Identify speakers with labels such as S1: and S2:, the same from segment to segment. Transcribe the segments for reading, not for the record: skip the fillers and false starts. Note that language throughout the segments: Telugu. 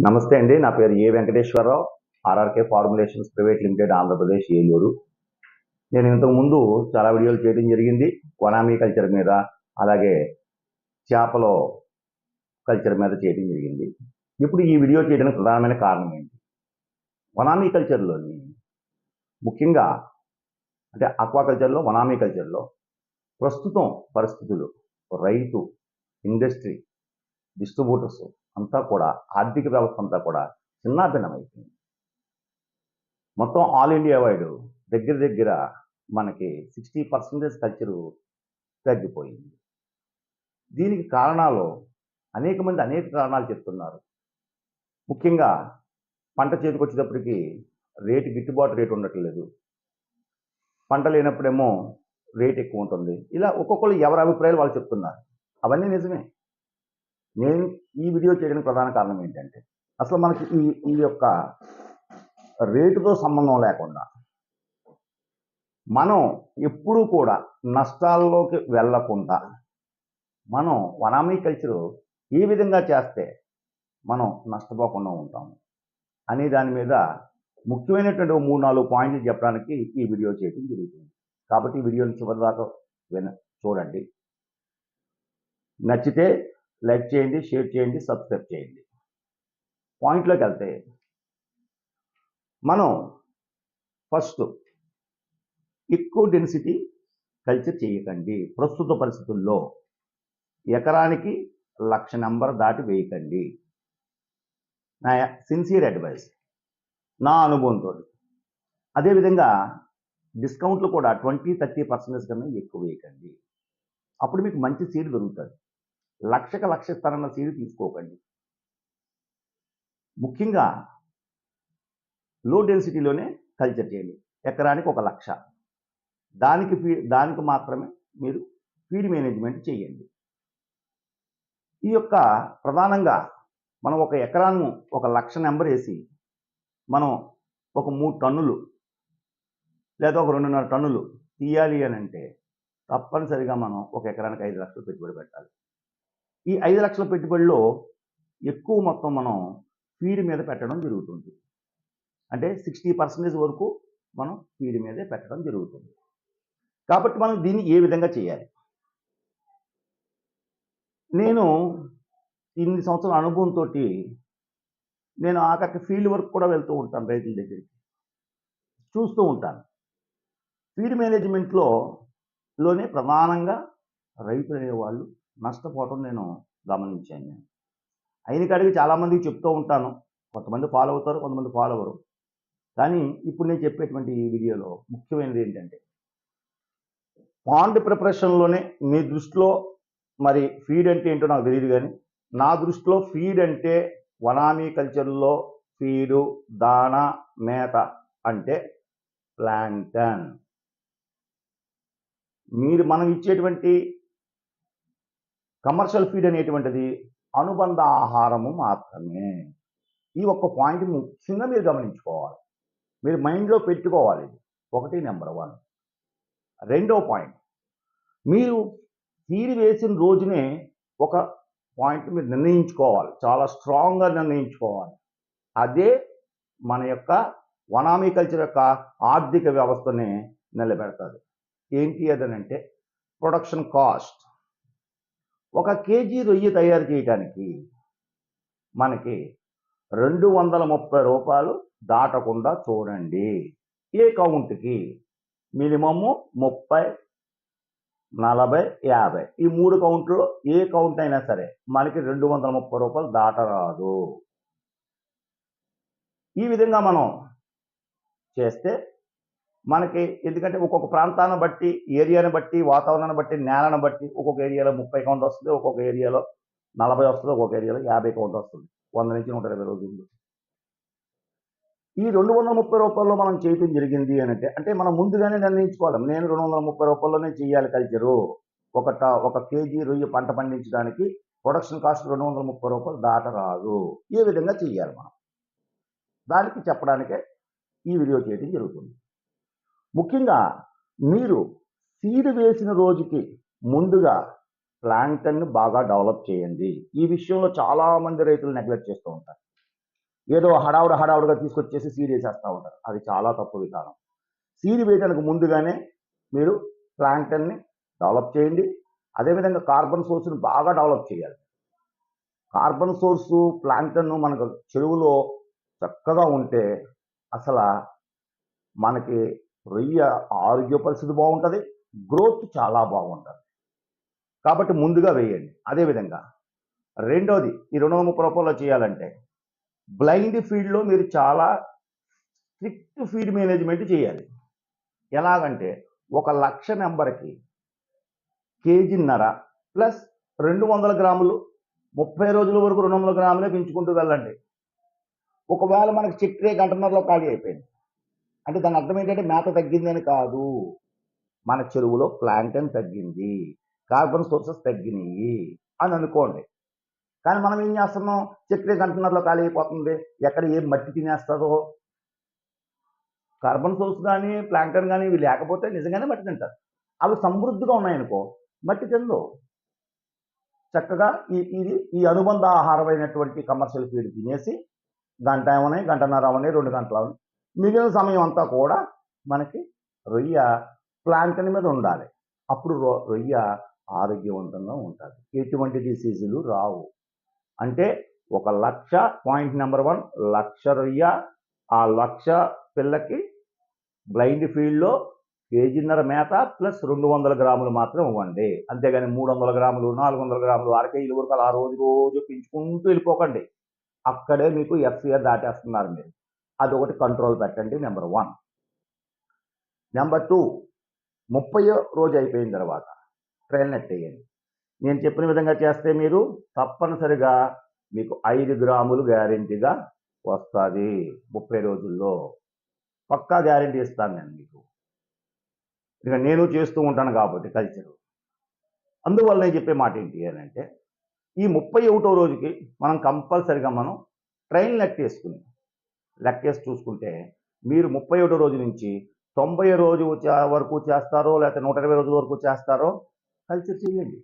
S1: నమస్తే అండి, నా పేరు A Venkateswara Rao, RRK formulations private limited, Andhra Pradesh, Eluru. నేను ఇంతకుముందు చాలా వీడియోలు చేయడం జరిగింది వనామీ కల్చర్ మీద, అలాగే చేపల కల్చర్ మీద చేయడం జరిగింది. ఇప్పుడు ఈ వీడియో చేయడానికి ప్రధానమైన కారణం ఏంటి? వనామీ కల్చర్లోని ముఖ్యంగా అంటే ఆక్వాకల్చర్లో, వనామీ కల్చర్లో ప్రస్తుతం పరిస్థితులు రైతు, ఇండస్ట్రీ, డిస్ట్రిబ్యూటర్స్ అంతా కూడా, ఆర్థిక వ్యవస్థ అంతా కూడా చిన్నాభిన్నమైపోయింది. మొత్తం ఆల్ ఇండియా వైడ్ దగ్గర మనకి 60% కల్చరు తగ్గిపోయింది. దీనికి కారణాలు అనేక కారణాలు చెప్తున్నారు. ముఖ్యంగా పంట చేతికి వచ్చేటప్పటికి గిట్టుబాటు రేటు ఉండట్లేదు, పంట లేనప్పుడేమో రేట్ ఎక్కువ ఉంటుంది. ఇలా ఒక్కొక్కరు ఎవరి అభిప్రాయాలు వాళ్ళు చెప్తున్నారు. అవన్నీ నిజమే. నేను ఈ వీడియో చేయడానికి ప్రధాన కారణం ఏంటంటే, అసలు మనకి ఈ యొక్క రేటుతో సంబంధం లేకుండా మనం ఎప్పుడూ కూడా నష్టాల్లోకి వెళ్లకుండా మనం వనామీ కల్చరు ఏ విధంగా చేస్తే మనం నష్టపోకుండా ఉంటాము అనే దాని మీద ముఖ్యమైనటువంటి 3-4 పాయింట్లు చెప్పడానికి ఈ వీడియో చేయడం జరుగుతుంది. కాబట్టి ఈ వీడియోని చివరి దాకా చూడండి. నచ్చితే లైక్ చేయండి, షేర్ చేయండి, సబ్స్క్రైబ్ చేయండి. పాయింట్లోకి వెళ్తే, మనం ఫస్ట్ ఎక్కువ డెన్సిటీ కల్చర్ చేయకండి. ప్రస్తుత పరిస్థితుల్లో ఎకరానికి 1,00,000 నెంబర్ దాటి వేయకండి. నా సిన్సియర్ అడ్వైస్, నా అనుభవంతో. అదేవిధంగా డిస్కౌంట్లు కూడా 20-30% కన్నా ఎక్కువ వేయకండి. అప్పుడు మీకు మంచి సీడ్ దొరుకుతుంది. 1,00,000 ఇస్తారన్న సీడ్ తీసుకోకండి. ముఖ్యంగా లో డెన్సిటీలోనే కల్చర్ చేయండి. ఎకరానికి 1,00,000. దానికి మాత్రమే మీరు ఫీడ్ మేనేజ్మెంట్ చేయండి. ఈ యొక్క ప్రధానంగా మనం ఒక ఎకరాన్ని 1,00,000 నెంబర్ వేసి మనం ఒక 3 టన్నులు లేదా ఒక 2.5 టన్నులు తీయాలి అని అంటే తప్పనిసరిగా మనం ఒక ఎకరానికి 5 లక్షలు పెట్టుబడి పెట్టాలి. ఈ 5 లక్షల పెట్టుబడిలో ఎక్కువ మొత్తం మనం ఫీడ్ మీద పెట్టడం జరుగుతుంది. అంటే 60% వరకు మనం ఫీడ్ మీదే పెట్టడం జరుగుతుంది. కాబట్టి మనం దీన్ని ఏ విధంగా చేయాలి? నేను ఇన్ని సంవత్సరాల అనుభవంతో నేను ఆఖరికి ఫీల్డ్ వర్క్ కూడా వెళ్తూ ఉంటాను, రైతుల దగ్గరికి చూస్తూ ఉంటాను. ఫీడ్ మేనేజ్మెంట్లోనే ప్రధానంగా రైతులు అనేవాళ్ళు నష్టపోవటం నేను గమనించాను. అయిన కాడికి చాలామందికి చెప్తూ ఉంటాను. కొంతమంది ఫాలో అవుతారు, కొంతమంది ఫాలో అవ్వరు. కానీ ఇప్పుడు నేను చెప్పేటువంటి ఈ వీడియోలో ముఖ్యమైనది ఏంటంటే, పాండ్ ప్రిపరేషన్లోనే మీ దృష్టిలో మరి ఫీడ్ అంటే ఏంటో నాకు తెలియదు, కానీ నా దృష్టిలో ఫీడ్ అంటే వనామీ కల్చర్లో ఫీడు, దానా, మేత అంటే ప్లాంక్టన్. మనం ఇచ్చేటువంటి కమర్షియల్ ఫీడ్ అనేటువంటిది అనుబంధ ఆహారము మాత్రమే. ఈ ఒక్క పాయింట్ ముఖ్యంగా మీరు గమనించుకోవాలి, మీరు మైండ్లో పెట్టుకోవాలి. ఒకటి, నెంబర్ 1. రెండో పాయింట్, మీరు ఫీడ్ వేసిన రోజునే ఒక పాయింట్ మీరు నిర్ణయించుకోవాలి, చాలా స్ట్రాంగ్గా నిర్ణయించుకోవాలి. అదే మన యొక్క వనామీ కల్చర్ యొక్క ఆర్థిక వ్యవస్థని నిలబెడతాది. ఏంటి అదనంటే ప్రొడక్షన్ కాస్ట్. 1 కేజీ రొయ్య తయారు చేయడానికి మనకి 230 రూపాయలు దాటకుండా చూడండి. ఏ కౌంట్కి మినిమము 30, 40, 50 ఈ 3 కౌంట్లో ఏ కౌంట్ అయినా సరే మనకి 230 రూపాయలు దాటరాదు. ఈ విధంగా మనం చేస్తే మనకి, ఎందుకంటే ఒక్కొక్క ప్రాంతాన్ని బట్టి, ఏరియాని బట్టి, వాతావరణాన్ని బట్టి, నేలను బట్టి ఒక్కొక్క ఏరియాలో 30 కౌంట్ వస్తుంది, ఒక్కొక్క ఏరియాలో 40 వస్తుంది, ఒక్కొక్క ఏరియాలో 50 కౌంట్ వస్తుంది. 100 నుంచి 120 రోజులు. ఈ 230 రూపాయల్లో మనం చేయటం జరిగింది అని అంటే మనం ముందుగానే నిర్ణయించుకోవాలి. నేను 230 రూపాయల్లోనే చేయాలి కల్చరు. ఒక కేజీ రొయ్య పంట పండించడానికి ప్రొడక్షన్ కాస్ట్ 230 రూపాయలు దాటరాదు. ఏ విధంగా చేయాలి మనం, దానికి చెప్పడానికే ఈ వీడియో చేయడం జరుగుతుంది. ముఖ్యంగా మీరు సీడ్ వేసిన రోజుకి ముందుగా ప్లాంక్టన్ని బాగా డెవలప్ చేయండి. ఈ విషయంలో చాలా మంది రైతులు నెగ్లెక్ట్ చేస్తూ ఉంటారు. ఏదో హడావుడిగా తీసుకొచ్చేసి సీడ్ వేసేస్తూ ఉంటారు. అది చాలా తప్పు విధానం. సీడ్ వేయడానికి ముందుగానే మీరు ప్లాంక్టన్ని డెవలప్ చేయండి. అదేవిధంగా కార్బన్ సోర్స్ని బాగా డెవలప్ చేయాలి. కార్బన్ సోర్సు ప్లాంక్టన్ మనకు చెరువులో చక్కగా ఉంటే అసలు మనకి రొయ్య ఆరోగ్య పరిస్థితి బాగుంటుంది, గ్రోత్ చాలా బాగుంటుంది. కాబట్టి ముందుగా వేయండి. అదేవిధంగా రెండోది ఈ 230 రూపాయలు చేయాలంటే బ్లైండ్ ఫీడ్లో మీరు చాలా స్ట్రిక్ట్ ఫీడ్ మేనేజ్మెంట్ చేయాలి. ఎలాగంటే 1,00,000 నెంబర్కి కేజీన్నర ప్లస్ 200 గ్రాములు 30 రోజుల వరకు 200 గ్రాములే పెంచుకుంటూ వెళ్ళండి. ఒకవేళ మనకి చిట్రే గంటన్నరలో ఖాళీ అయిపోయింది అంటే దాని అర్థం ఏంటంటే మేత తగ్గిందని కాదు, మన చెరువులో ప్లాంక్టన్ తగ్గింది, కార్బన్ సోర్సెస్ తగ్గినాయి అని అనుకోండి. కానీ మనం ఏం చేస్తున్నాం, చిట్రే గంటన్నరలో ఖాళీ అయిపోతుంది, ఎక్కడ ఏం మట్టి తినేస్తుందో. కార్బన్ సోర్స్ కానీ ప్లాంక్టన్ కానీ ఇవి లేకపోతే నిజంగానే మట్టి తింటారు. అవి సమృద్ధిగా ఉన్నాయనుకో మట్టి తిందో. చక్కగా ఈ అనుబంధ ఆహారమైనటువంటి కమర్షియల్ ఫీడ్ తినేసి గంట అవని, గంటన్నర అవని, 2 గంటలు అవని, మిగిలిన సమయం అంతా కూడా మనకి రొయ్య ప్లాంక్టన్ మీద ఉండాలి. అప్పుడు రొయ్య ఆరోగ్యవంతంగా ఉంటుంది, ఎటువంటి డిసీజులు రావు. అంటే 1,00,000 పాయింట్ నెంబర్ 1, 1,00,000 రొయ్య, ఆ 1,00,000 పిల్లకి బ్లైండ్ ఫీల్డ్లో కేజీన్నర మేత ప్లస్ 200 గ్రాములు మాత్రం ఇవ్వండి. అంతేగాని 300 గ్రాములు, 400 గ్రాములు, 1 కేజీ వరకు అలా రోజు పెంచుకుంటూ వెళ్ళిపోకండి. అక్కడే మీకు FCR దాటేస్తున్నారు మీరు. అదొకటి కంట్రోల్ పెట్టండి, నెంబర్ 1. నెంబర్ 2, 30వ రోజు అయిపోయిన తర్వాత ట్రైల్ నెట్ వేయండి. నేను చెప్పిన విధంగా చేస్తే మీరు తప్పనిసరిగా మీకు 5 గ్రాములు గ్యారెంటీగా వస్తుంది 30 రోజుల్లో. పక్కా గ్యారెంటీ ఇస్తాను నేను మీకు, ఇక నేను చేస్తూ ఉంటాను కాబట్టి కల్చరు. అందువల్ల నేను చెప్పే మాట ఏంటి అని అంటే, ఈ 31వ రోజుకి మనం కంపల్సరిగా మనం ట్రైల్ లెక్కేసి చూసుకుంటే మీరు 31వ రోజు నుంచి 90 రోజు వరకు చేస్తారో లేకపోతే 120 రోజుల వరకు చేస్తారో కల్చర్ చేయండి.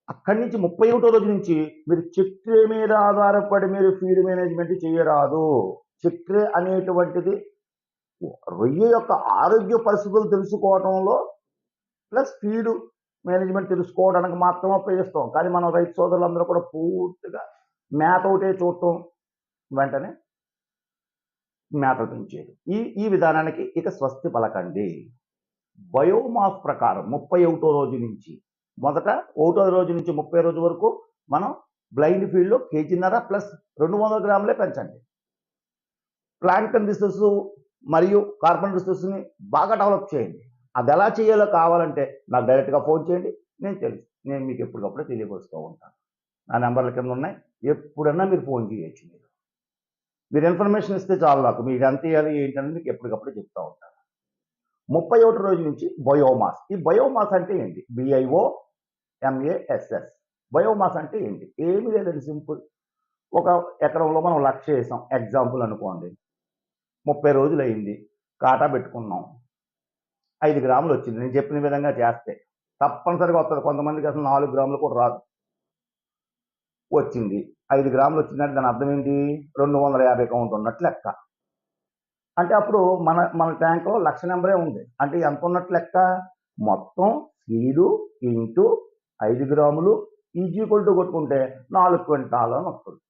S1: అక్కడి నుంచి 31వ రోజు నుంచి మీరు చిట్రే మీద ఆధారపడి మీరు ఫీడ్ మేనేజ్మెంట్ చేయరాదు. చిట్రే అనేటువంటిది రొయ్య యొక్క ఆరోగ్య పరిస్థితులు తెలుసుకోవడంలో ప్లస్ ఫీడ్ మేనేజ్మెంట్ తెలుసుకోవడానికి మాత్రమే ఉపయోగిస్తాం. కానీ మనం రైతు సోదరులందరూ కూడా పూర్తిగా మేత ఒకటే చూడటం, వెంటనే మేతలు పెంచేది. ఈ విధానానికి ఇక స్వస్తి పలకండి. బయోమాస్ ప్రకారం 31వ రోజు నుంచి మొదట 1వ రోజు నుంచి 30 రోజు వరకు మనం బ్లైండ్ ఫీల్డ్లో కేజీన్నర ప్లస్ 200 గ్రాములే పెంచండి. ప్లాంక్టన్ రిసోర్స్ మరియు కార్బన్ రిసోర్స్ని బాగా డెవలప్ చేయండి. అది ఎలా చేయాలో కావాలంటే నాకు డైరెక్ట్గా ఫోన్ చేయండి, నేను మీకు ఎప్పటికప్పుడే తెలియపరుస్తూ ఉంటాను. నా నెంబర్ల కింద ఉన్నాయి, ఎప్పుడన్నా మీరు ఫోన్ చేయొచ్చు. మీరు ఇన్ఫర్మేషన్ ఇస్తే చాలు, నాకు మీకు ఎంత ఇవ్వాలి ఏంటనేది మీకు ఎప్పటికప్పుడే చెప్తూ ఉంటాను. 31వ రోజు నుంచి బయోమాస్. ఈ బయోమాస్ అంటే ఏంటి? BIOMASS. బయోమాస్ అంటే ఏంటి? ఏమీ లేదండి, సింపుల్. ఒక ఎకరంలో మనం 1,00,000 వేసాం ఎగ్జాంపుల్ అనుకోండి. 30 రోజులు అయింది, కాటా పెట్టుకున్నాం, 5 గ్రాములు వచ్చింది. నేను చెప్పిన విధంగా చేస్తే తప్పనిసరిగా వస్తుంది. కొంతమందికి అసలు 4 గ్రాములు కూడా రాదు, వచ్చింది. 5 గ్రాములు వచ్చిందంటే దాని అర్థం ఏంటి? 250 కౌంట్ ఉన్నట్లు లెక్క. అంటే అప్పుడు మన ట్యాంక్లో 1,00,000 నెంబరే ఉంది. అంటే ఎంత ఉన్నట్లు లెక్క? మొత్తం సీడు ఇంటూ 5 గ్రాములు ఈక్వల్ టు కొట్టుకుంటే 4 క్వింటాలు అని వస్తుంది.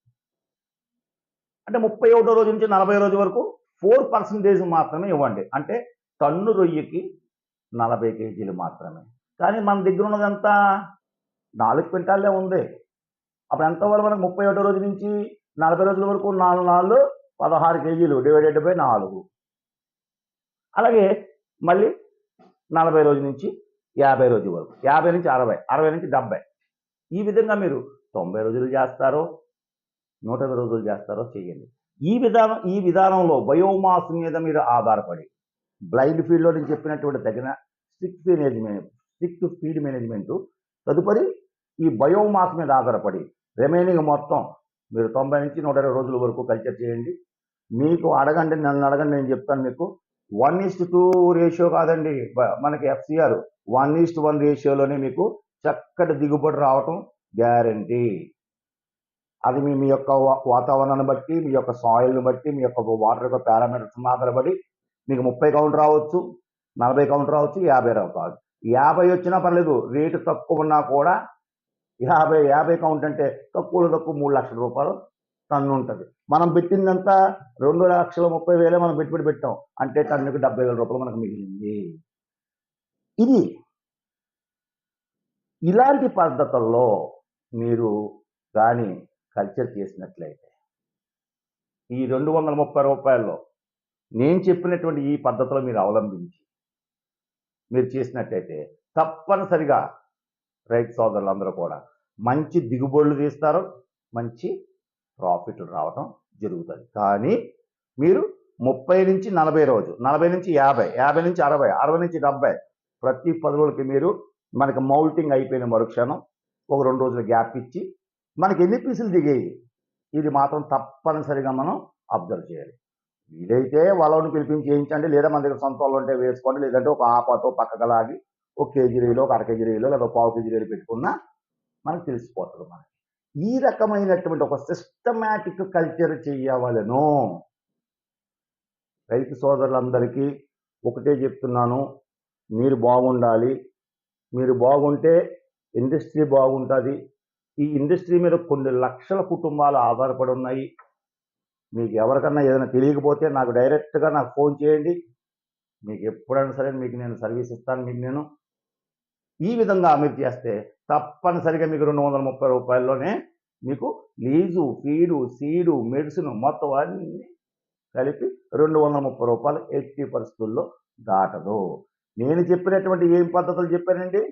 S1: అంటే 31వ రోజు నుంచి 40 రోజు వరకు 4% మాత్రమే ఇవ్వండి. అంటే టన్ను రొయ్యకి 40 కేజీలు మాత్రమే. కానీ మన దగ్గర ఉన్నదంతా 4 క్వింటాలే ఉంది. అప్పుడు ఎంత అవ్వాలి మనకు? 31వ రోజు నుంచి 40 రోజుల వరకు 4 16 కేజీలు డివైడెడ్ బై 4. అలాగే మళ్ళీ 40 రోజు నుంచి 50 రోజు వరకు, 50 నుంచి 60, 60 నుంచి 70. ఈ విధంగా మీరు 90 రోజులు చేస్తారో 120 రోజులు చేస్తారో చేయండి. ఈ విధానంలో బయోమాస్ మీద మీరు ఆధారపడి బ్లైండ్ ఫీల్డ్లో నేను చెప్పినటువంటి తగిన స్ట్రిక్ట్ ఫీడ్ మేనేజ్మెంటు, తదుపరి ఈ బయోమాస్ మీద ఆధారపడి రిమైనింగ్ మొత్తం మీరు 90 నుంచి 120 రోజుల వరకు కల్చర్ చేయండి. మీకు నన్ను అడగండి, నేను చెప్తాను మీకు. 1:2 రేషియో కాదండి మనకి FCR, 1:1 రేషియోలోనే మీకు చక్కటి దిగుబడి రావటం గ్యారంటీ. అది మీ మీ యొక్క వాతావరణాన్ని బట్టి, మీ యొక్క సాయిల్ని బట్టి, మీ యొక్క వాటర్ యొక్క పారామీటర్స్ ఆధారపడి మీకు 30 కౌంట్ రావచ్చు, 40 కౌంట్ రావచ్చు, 50 రావచ్చు. 50 వచ్చినా పర్లేదు, రేటు తక్కువ ఉన్నా కూడా 50 కౌంట్ అంటే తక్కువలో తక్కువ 3 లక్షల రూపాయలు టన్ను ఉంటుంది. మనం పెట్టిందంతా 2,30,000 మనం పెట్టుబడి పెట్టాం అంటే టన్నుకి 70,000 రూపాయలు మనకు మిగిలింది. ఇది ఇలాంటి పద్ధతుల్లో మీరు కానీ కల్చర్ చేసినట్లయితే ఈ 230 రూపాయల్లో నేను చెప్పినటువంటి ఈ పద్ధతిలో మీరు అవలంబించి మీరు చేసినట్టయితే తప్పనిసరిగా రైతు సోదరులందరూ కూడా మంచి దిగుబడులు తీస్తారు, మంచి ప్రాఫిట్లు రావటం జరుగుతుంది. కానీ మీరు 30 నుంచి 40 రోజు, 40 నుంచి 50, 50 నుంచి 60, 60 నుంచి 70 ప్రతి 10 రోజులకి మీరు మనకి మౌల్టింగ్ అయిపోయిన మరుక్షణం ఒక 2 రోజుల గ్యాప్ ఇచ్చి మనకి ఎన్ని పీసులు దిగాయి ఇది మాత్రం తప్పనిసరిగా మనం అబ్జర్వ్ చేయాలి. వీలైతే వాళ్ళని పిలిపించి చేయించండి, లేదా మన దగ్గర సొంత వాళ్ళు ఉంటే వేసుకోండి, లేదంటే ఒక ఆపతో పక్కకు లాగి ఒక కేజీ రేలో, ఒక అర కేజీ రేలో, లేదా పావు కేజీ రేలు పెట్టుకున్నా మనకు తెలిసిపోతుంది. మనకి ఈ రకమైనటువంటి ఒక సిస్టమాటిక్ కల్చర్ చేయవలను. రైతు సోదరులందరికీ ఒకటే చెప్తున్నాను, మీరు బాగుండాలి. మీరు బాగుంటే ఇండస్ట్రీ బాగుంటుంది. ఈ ఇండస్ట్రీ మీద కొన్ని లక్షల కుటుంబాలు ఆధారపడి ఉన్నాయి. మీకు ఎవరికన్నా ఏదైనా తెలియకపోతే నాకు డైరెక్ట్గా నాకు ఫోన్ చేయండి. మీకు ఎప్పుడైనా సరే మీకు నేను సర్వీస్ ఇస్తాను. మీకు నేను ఈ విధంగా మీరు చేస్తే తప్పనిసరిగా మీకు 230 రూపాయల్లోనే మీకు లీజు, ఫీడు, సీడు, మెడిసిన్ మొత్తం అన్నీ కలిపి 230 రూపాయలు ఎట్టి పరిస్థితుల్లో దాటదు. నేను చెప్పినటువంటి ఏం పద్ధతులు చెప్పానండి?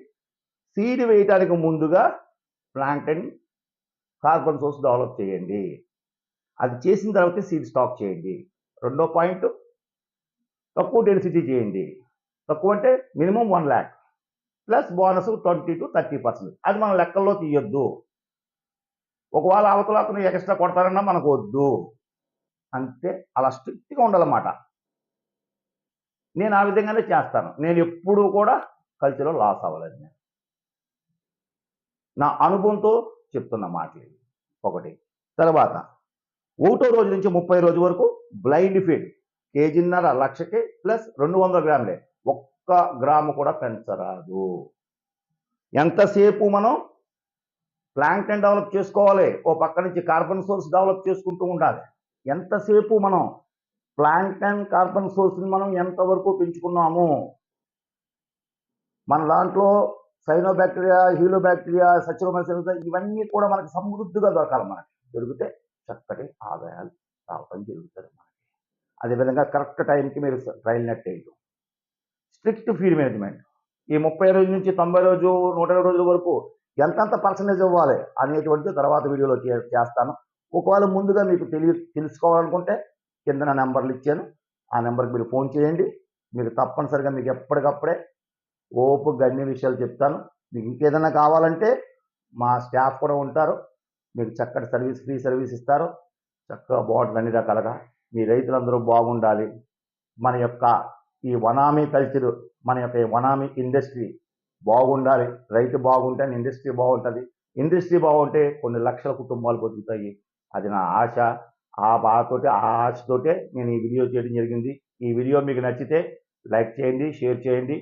S1: సీడ్ వేయటానికి ముందుగా ప్లాంటన్ కార్బన్ సోర్స్ డెవలప్ చేయండి. అది చేసిన తర్వాత సీడ్ స్టాక్ చేయండి. రెండో పాయింట్, తక్కువ డెన్సిటీ చేయండి. తక్కువ అంటే minimum 1 lakh plus bonus 20 to 30%. అది మనం లెక్కల్లో తీయొద్దు. ఒకవేళ అవతల అతను ఎక్స్ట్రా కొడతారన్నా మనకు వద్దు. అంతే, అలా స్ట్రిక్ట్గా ఉండాలన్నమాట. నేను ఆ విధంగానే చేస్తాను. నేను ఎప్పుడూ కూడా కల్చర్లో లాస్ అవ్వలేదు. నేను నా అనుభవంతో చెప్తున్న మాటలు ఒకటి. తర్వాత 1వ రోజు నుంచి 30 రోజు వరకు బ్లైండ్ ఫీడ్ కేజీన్నర లక్షకి ప్లస్ 200 గ్రాములే, 1 గ్రాము కూడా పెంచరాదు. ఎంతసేపు మనం ప్లాంక్టన్ డెవలప్ చేసుకోవాలి, ఓ పక్క నుంచి కార్బన్ సోర్స్ డెవలప్ చేసుకుంటూ ఉండాలి. ఎంతసేపు మనం ప్లాంక్టన్ కార్బన్ సోర్స్ని మనం ఎంతవరకు పెంచుకున్నాము, మన దాంట్లో సైనోబాక్టీరియా, హీలోబాక్టీరియా, సచిరోమైసిన్ ఇవన్నీ కూడా మనకి సమృద్ధిగా దొరకాలి. మనకి దొరికితే చక్కటి ఆదాయాలు రావడం జరుగుతుంది మనకి. అదేవిధంగా కరెక్ట్ టైంకి మీరు ట్రయల్ నెట్ వేయటం, స్ట్రిక్ట్ ఫీడ్ మేనేజ్మెంట్, ఈ 30 రోజుల నుంచి 90 రోజు 120 రోజుల వరకు ఎంతంత పర్సంటేజ్ ఇవ్వాలి అనేటువంటిది తర్వాత వీడియోలో చేస్తాను. ఒకవేళ ముందుగా మీకు తెలుసుకోవాలనుకుంటే కింద నా నెంబర్లు ఇచ్చాను, ఆ నెంబర్కి మీరు ఫోన్ చేయండి. మీరు తప్పనిసరిగా మీకు ఎప్పటికప్పుడే ఓపుగా అన్ని విషయాలు చెప్తాను. మీకు ఇంకేదైనా కావాలంటే మా స్టాఫ్ కూడా ఉంటారు, మీకు చక్కటి సర్వీస్, ఫ్రీ సర్వీస్ ఇస్తారు. చక్కగా బాగుంటుంది అన్ని రకాలుగా. మీ రైతులందరూ బాగుండాలి. మన యొక్క ఈ వనామీ కల్చరు, మన యొక్క వనామీ ఇండస్ట్రీ బాగుండాలి. రైతు బాగుంటే ఇండస్ట్రీ బాగుంటుంది. ఇండస్ట్రీ బాగుంటే కొన్ని లక్షల కుటుంబాలు బతుకుతాయి. అది నా ఆశ. ఆ ఆశతోటే నేను ఈ వీడియో చేయడం జరిగింది. ఈ వీడియో మీకు నచ్చితే లైక్ చేయండి, షేర్ చేయండి,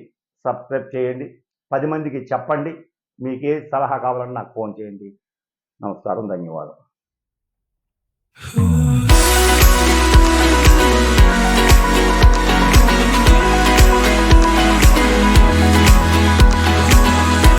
S1: సబ్స్క్రైబ్ చేయండి, 10 మందికి చెప్పండి. మీకు ఏ సలహా కావాలన్నా నాకు ఫోన్ చేయండి. నమస్కారం, ధన్యవాదాలు.